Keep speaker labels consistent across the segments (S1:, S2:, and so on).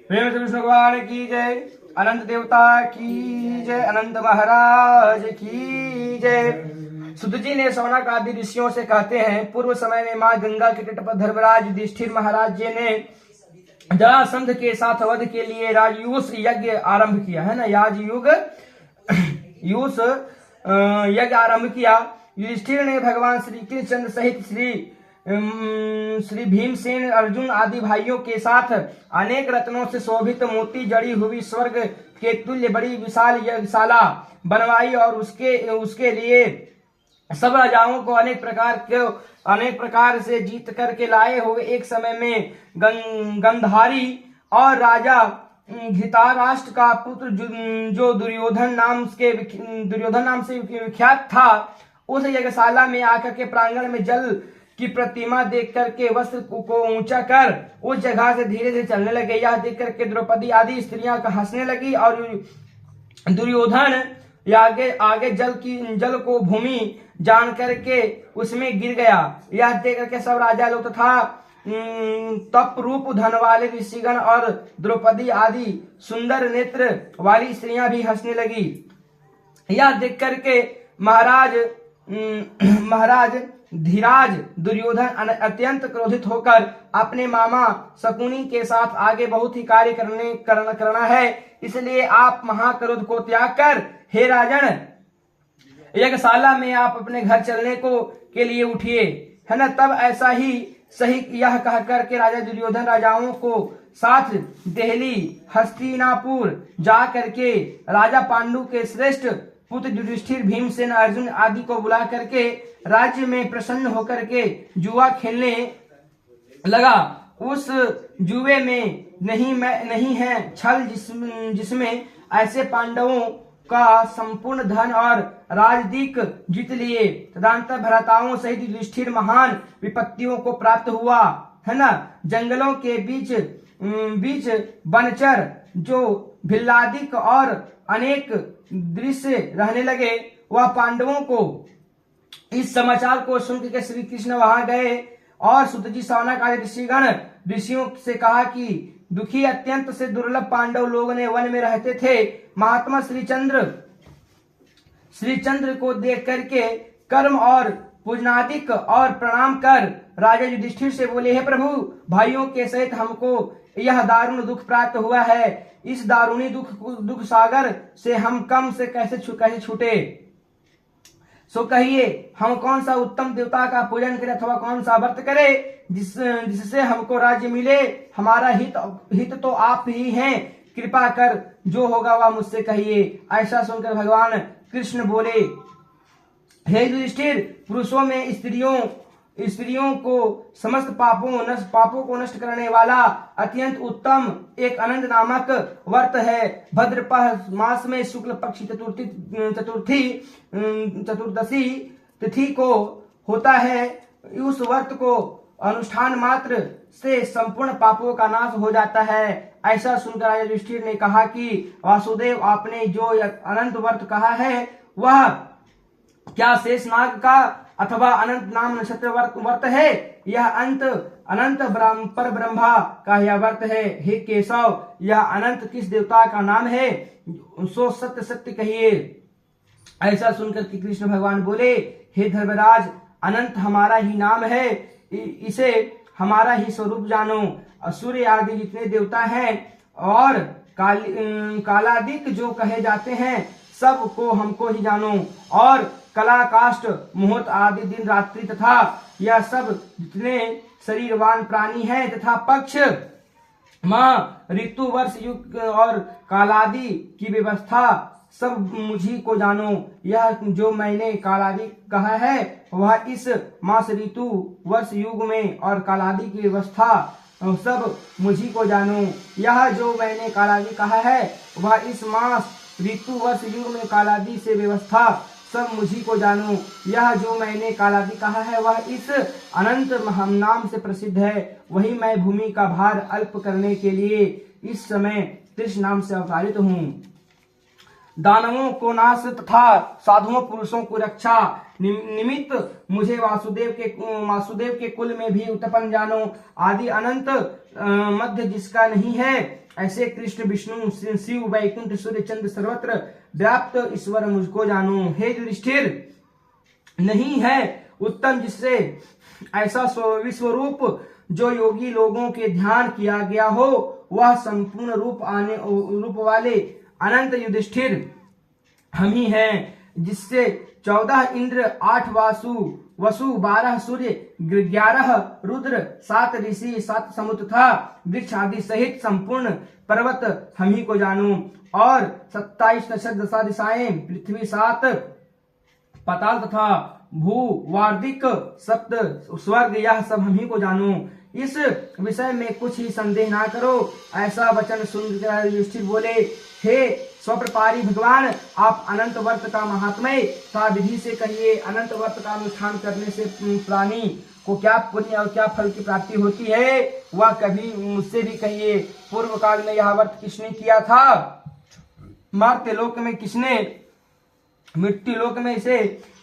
S1: प्रेम से विष्णु भगवान की जय, अनंत देवता की जय, अनंत महाराज की जय। सुत जी ने शौनक आदि ऋषियों से कहते हैं, पूर्व समय में माँ गंगा के तट पर धर्मराज युधिष्ठिर महाराज जी ने जरासंध के साथ वध के लिए राजयूष यज्ञ आरंभ किया है ना, यूष यज्ञ आरंभ किया। युधिष्ठिर ने भगवान श्री कृष्ण सहित श्री भीमसेन, अर्जुन आदि भाइयों के साथ अनेक रत्नों से शोभित मोती जड़ी हुई स्वर्ग के तुल्य बड़ी विशाल यज्ञशाला बनवाई और उसके लिए सब राजाओं को अनेक प्रकार से जीत करके लाए हुए। एक समय में गंधारी और राजा धृतराष्ट्र का पुत्र जो दुर्योधन नाम से विख्यात था, उस यज्ञशाला में आकर के प्रांगण में जल की प्रतिमा देख करके वस्त्र को ऊंचा कर उस जगह से धीरे धीरे चलने लगे। यह देख करके द्रौपदी आदि स्त्रियां हंसने लगी और दुर्योधन आगे जल को भूमि जान करके उसमें गिर गया। यह देख करके सब राजा लोग तथा तप रूप धन वाले ऋषिगण और द्रौपदी आदि सुंदर नेत्र वाली स्त्रियां भी हंसने लगी। यह देख करके महाराज धीराज दुर्योधन अत्यंत क्रोधित होकर अपने मामा शकुनी के साथ आगे बहुत ही कार्य करना है, इसलिए आप महाक्रोध को त्याग कर हे राजन यज्ञशाला में आप अपने घर चलने के लिए उठिए, है ना। तब ऐसा ही सही यह कह करके राजा दुर्योधन राजाओं को साथ दिल्ली हस्तिनापुर जा करके राजा पांडु के श्रेष्ठ पुत्र युधिष्ठिर, भीमसेन, अर्जुन आदि को बुला करके राज्य में प्रसन्न होकर के जुआ खेलने लगा। उस जुए में नहीं है छल, जिसमें ऐसे पांडवों का संपूर्ण धन और राजदीक जीत लिए। तदंतर भ्राताओं सहित युधिष्ठिर महान विपत्तियों को प्राप्त हुआ, है ना। जंगलों के बीच बनचर जो भिल्लादिक और अनेक दृश्य रहने लगे। वह पांडवों को इस समाचार को सुनकर के श्री कृष्ण वहां गए और सुतजी, शौनक आदि ऋषियों से कहा कि दुखी अत्यंत से दुर्लभ पांडव लोग ने वन में रहते थे। महात्मा श्री चंद्र को देख करके कर्म और पूजनादिक और प्रणाम कर राजा युधिष्ठिर से बोले, हे प्रभु, भाइयों के सहित हमको यह दारुण दुख प्राप्त हुआ है। इस दारुणी दुख सागर से हम कम से कैसे छूटे। सो कहिए, हम कौन सा उत्तम देवता का पूजन करें अथवा कौन सा व्रत करें जिससे हमको राज्य मिले। हमारा हित तो आप ही हैं, कृपा कर जो होगा वह मुझसे कहिए। ऐसा सुनकर भगवान कृष्ण बोले, हे युधिष्ठिर, पुरुषों में स्त्रियों को समस्त पापों को नष्ट करने वाला अत्यंत उत्तम एक अनंत नामक व्रत है। भद्रपद मास में शुक्ल पक्ष चतुर्दशी तिथि को होता है। उस व्रत को अनुष्ठान मात्र से संपूर्ण पापों का नाश हो जाता है। ऐसा सुनकर राजा युधिष्ठिर ने कहा कि वासुदेव, आपने जो अनंत व्रत कहा है वह क्या शेषनाग का अथवा अनंत नाम नक्षत्र व्रत है? यह अनंत पर ब्रह्मा का यह व्रत है। हे केशव, यह अनंत किस देवता का नाम है? सो सत्य सत्य कहिए। ऐसा सुनकर कि कृष्ण भगवान बोले, हे धर्मराज, अनंत हमारा ही नाम है, इसे हमारा ही स्वरूप जानो। सूर्य आदि जितने देवता हैं और कालादिक जो कहे जाते हैं सब को हमको ही जानो। और कला, काष्ठ, मुहूर्त आदि दिन रात्रि तथा यह सब जितने शरीरवान प्राणी हैं तथा पक्ष, माह, ऋतु, वर्ष, युग और कालादि की व्यवस्था सब मुझी को जानो। यह जो मैंने कालादि कहा है वह इस मास, ऋतु, वर्ष, युग में और कालादि की व्यवस्था सब मुझी को जानो। यह जो मैंने कालादि कहा है वह इस मास, ऋतु, वर्ष, युग में कालादि से व्यवस्था सब मुझी को जानो। यह जो मैंने कालादि कहा है वह इस अनंत नाम से प्रसिद्ध है। वही मैं भूमि का भार अल्प करने के लिए इस समय कृष्ण नाम से अवतारित हूँ। दानवों को नाश तथा साधुओं पुरुषों को रक्षा निमित्त मुझे वासुदेव के कुल में भी उत्पन्न जानो। आदि अनंत मध्य जिसका नहीं है ऐसे कृष्ण विष्णु शिव वैकुंठ सूर्य चंद्र सर्वत्र व्याप्त ईश्वर मुझको जानो। हे युधिष्ठिर, नहीं है उत्तम जिससे ऐसा विश्वरूप जो योगी लोगों के ध्यान किया गया हो, वह संपूर्ण रूप वाले अनंत युधिष्ठिर हम ही हैं, जिससे 14 इंद्र, 8 वसु, 12 सूर्य, 11 रुद्र, 7 ऋषि, 7 समुद्र तथा वृक्ष आदि सहित संपूर्ण पर्वत हम ही को जानो। और 27 दशा दिशाएं, पृथ्वी, 7 पाताल तथा भू वार्दिक, सप्त स्वर्ग, यह सब हम ही को जानो। इस विषय में कुछ ही संदेह ना करो। ऐसा वचन सुनकर युधिष्ठिर बोले, हे स्वप्रपारी भगवान, आप अनंत वर्त का महात्म्य तथा विधि से कहिए। अनंत वर्त का अनुष्ठान करने से प्राणी को क्या पुण्य और क्या फल की प्राप्ति होती है, वह कभी मुझसे भी कहिए। पूर्व काल में यह व्रत किसने किया था? मर्त्य लोक में किसने, मृत्यु लोक में इसे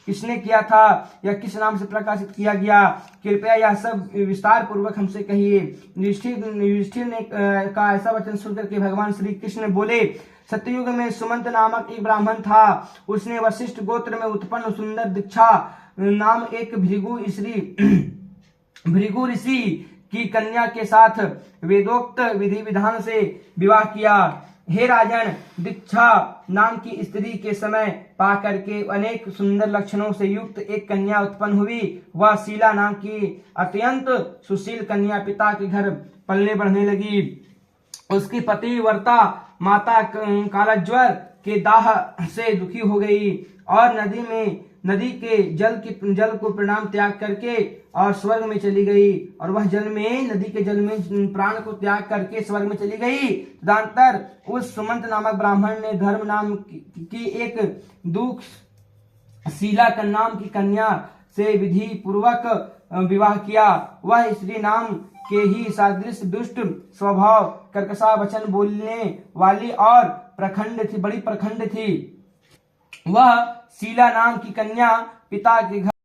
S1: किसने किया था? यह किस नाम से प्रकाशित किया गया? कृपया यह सब विस्तार पूर्वक हमसे कहिए। युधिष्ठिर ने का ऐसा वचन सुनकर के भगवान श्री कृष्ण बोले, सत्ययुग में सुमंत नामक एक ब्राह्मण था। उसने वशिष्ठ गोत्र में उत्पन्न सुंदर दीक्षा नाम एक भृगु ऋषि की कन्या के साथ वेदोक्त विधि विधान से विवाह किया। हे राजन, दीक्षा नाम की स्त्री के समय पा करके अनेक सुंदर लक्षणों से युक्त एक कन्या उत्पन्न हुई। वह शीला नाम की अत्यंत सुशील कन्या पिता के घर पलने बढ़ने लगी। उसकी पतिव्रता माता कालज्वर के दाह से दुखी हो गई और नदी के जल को प्रणाम त्याग करके और स्वर्ग में चली गई। और वह नदी के जल में प्राण को त्याग करके स्वर्ग में चली गई। तदंतर उस सुमंत नामक ब्राह्मण ने धर्म नाम की एक दुख शीला नाम की कन्या से विधि पूर्वक विवाह किया। वह स्त्री नाम के ही सादृश दुष्ट स्वभाव, कर्कशा वचन बोलने वाली और बड़ी प्रखंड थी। वह शीला नाम की कन्या पिता के घर